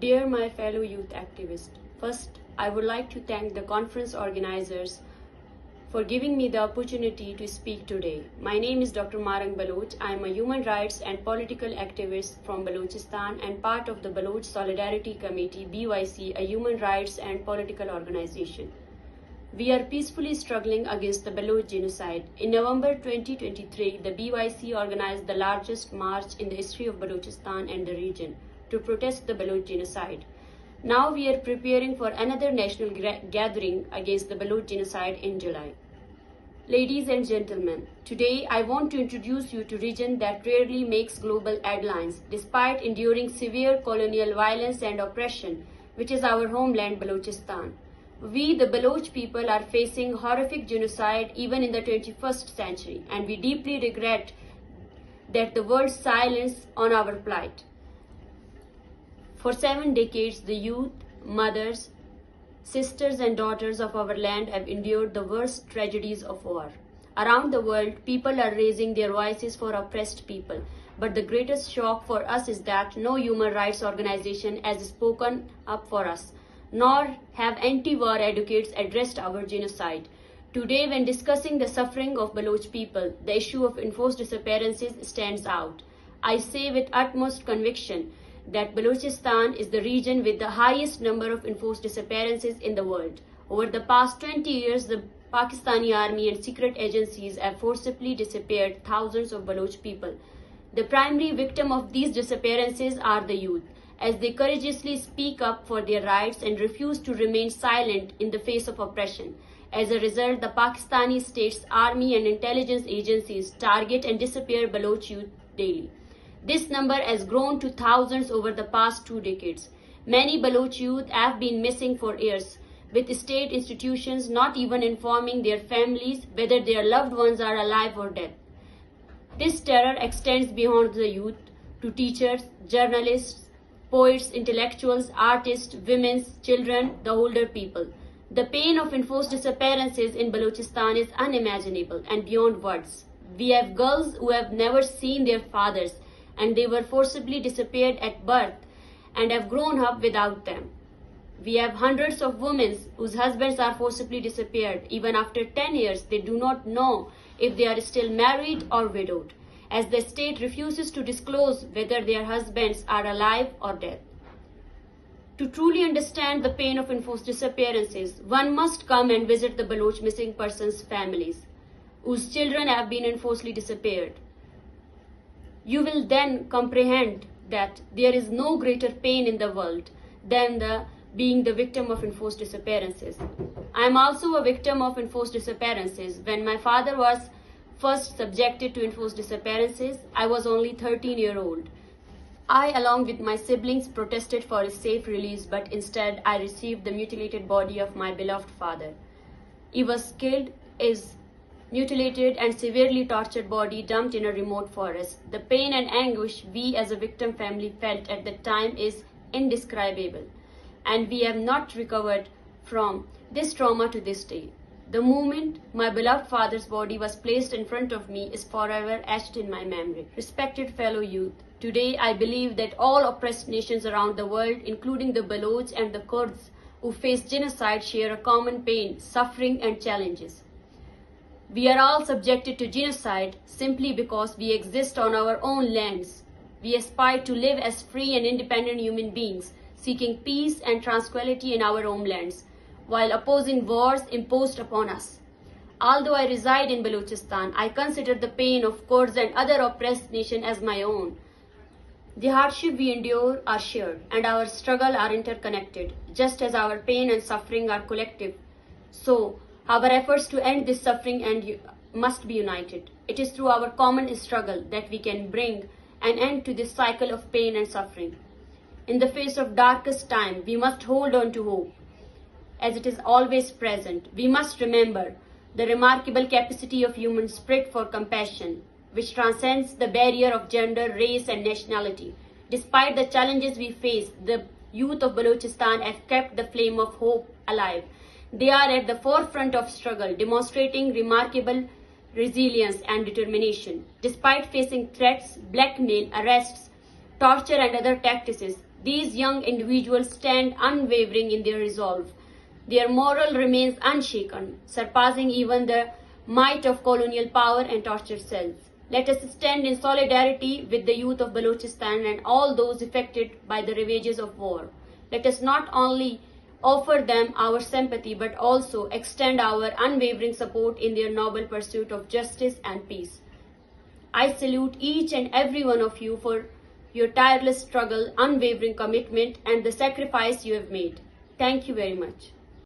Dear my fellow youth activists, first I would like to thank the conference organizers for giving me the opportunity to speak today. My name is Dr. Mahrang Bêlûç. I am a human rights and political activist from Balochistan and part of the Bêlûç Solidarity Committee (BYC), a human rights and political organization. We are peacefully struggling against the Bêlûç genocide. In November 2023, the BYC organized the largest march in the history of Balochistan and the region to protest the Bêlûç genocide. Now we are preparing for another national gathering against the Bêlûç genocide in July. Ladies and gentlemen, today I want to introduce you to a region that rarely makes global headlines, despite enduring severe colonial violence and oppression, which is our homeland, Balochistan. We, the Bêlûç people, are facing horrific genocide even in the 21st century, and we deeply regret that the world's silence on our plight. For 7 decades, the youth, mothers, sisters and daughters of our land have endured the worst tragedies of war. Around the world, people are raising their voices for oppressed people. But the greatest shock for us is that no human rights organization has spoken up for us, nor have anti-war advocates addressed our genocide. Today, when discussing the suffering of Bêlûç people, the issue of enforced disappearances stands out. I say with utmost conviction that Balochistan is the region with the highest number of enforced disappearances in the world. Over the past 20 years, the Pakistani army and secret agencies have forcibly disappeared thousands of Bêlûç people. The primary victim of these disappearances are the youth, as they courageously speak up for their rights and refuse to remain silent in the face of oppression. As a result, the Pakistani state's army and intelligence agencies target and disappear Bêlûç youth daily. This number has grown to thousands over the past 2 decades. Many Bêlûç youth have been missing for years, with state institutions not even informing their families whether their loved ones are alive or dead. This terror extends beyond the youth to teachers, journalists, poets, intellectuals, artists, women, children, the older people. The pain of enforced disappearances in Balochistan is unimaginable and beyond words. We have girls who have never seen their fathers, and they were forcibly disappeared at birth and have grown up without them. We have hundreds of women whose husbands are forcibly disappeared. Even after 10 years, they do not know if they are still married or widowed, as the state refuses to disclose whether their husbands are alive or dead. To truly understand the pain of enforced disappearances, one must come and visit the Bêlûç missing persons families, whose children have been enforcedly disappeared. You will then comprehend that there is no greater pain in the world than being the victim of enforced disappearances. I am also a victim of enforced disappearances. When my father was first subjected to enforced disappearances, I was only 13-year-old. I, along with my siblings, protested for his safe release, but instead I received the mutilated body of my beloved father. He was killed, his mutilated and severely tortured body dumped in a remote forest. The pain and anguish we as a victim family felt at the time is indescribable, and we have not recovered from this trauma to this day. The moment my beloved father's body was placed in front of me is forever etched in my memory. Respected fellow youth, today I believe that all oppressed nations around the world, including the Bêlûç and the Kurds who face genocide, share a common pain, suffering and challenges. We are all subjected to genocide simply because we exist on our own lands. We aspire to live as free and independent human beings, seeking peace and tranquility in our homelands, while opposing wars imposed upon us. Although I reside in Balochistan, I consider the pain of Kurds and other oppressed nations as my own. The hardship we endure are shared, and our struggle are interconnected. Just as our pain and suffering are collective, so our efforts to end this suffering must be united. It is through our common struggle that we can bring an end to this cycle of pain and suffering. In the face of darkest time, we must hold on to hope, as it is always present. We must remember the remarkable capacity of human spirit for compassion, which transcends the barrier of gender, race, and nationality. Despite the challenges we face, the youth of Balochistan have kept the flame of hope alive. They are at the forefront of struggle, demonstrating remarkable resilience and determination. Despite facing threats, blackmail, arrests, torture and other tactics, These young individuals stand unwavering in their resolve. Their morale remains unshaken, surpassing even the might of colonial power and torture cells. Let us stand in solidarity with the youth of Balochistan and all those affected by the ravages of war. Let us not only offer them our sympathy but also extend our unwavering support in their noble pursuit of justice and peace. I salute each and every one of you for your tireless struggle, unwavering commitment, and the sacrifice you have made. Thank you very much.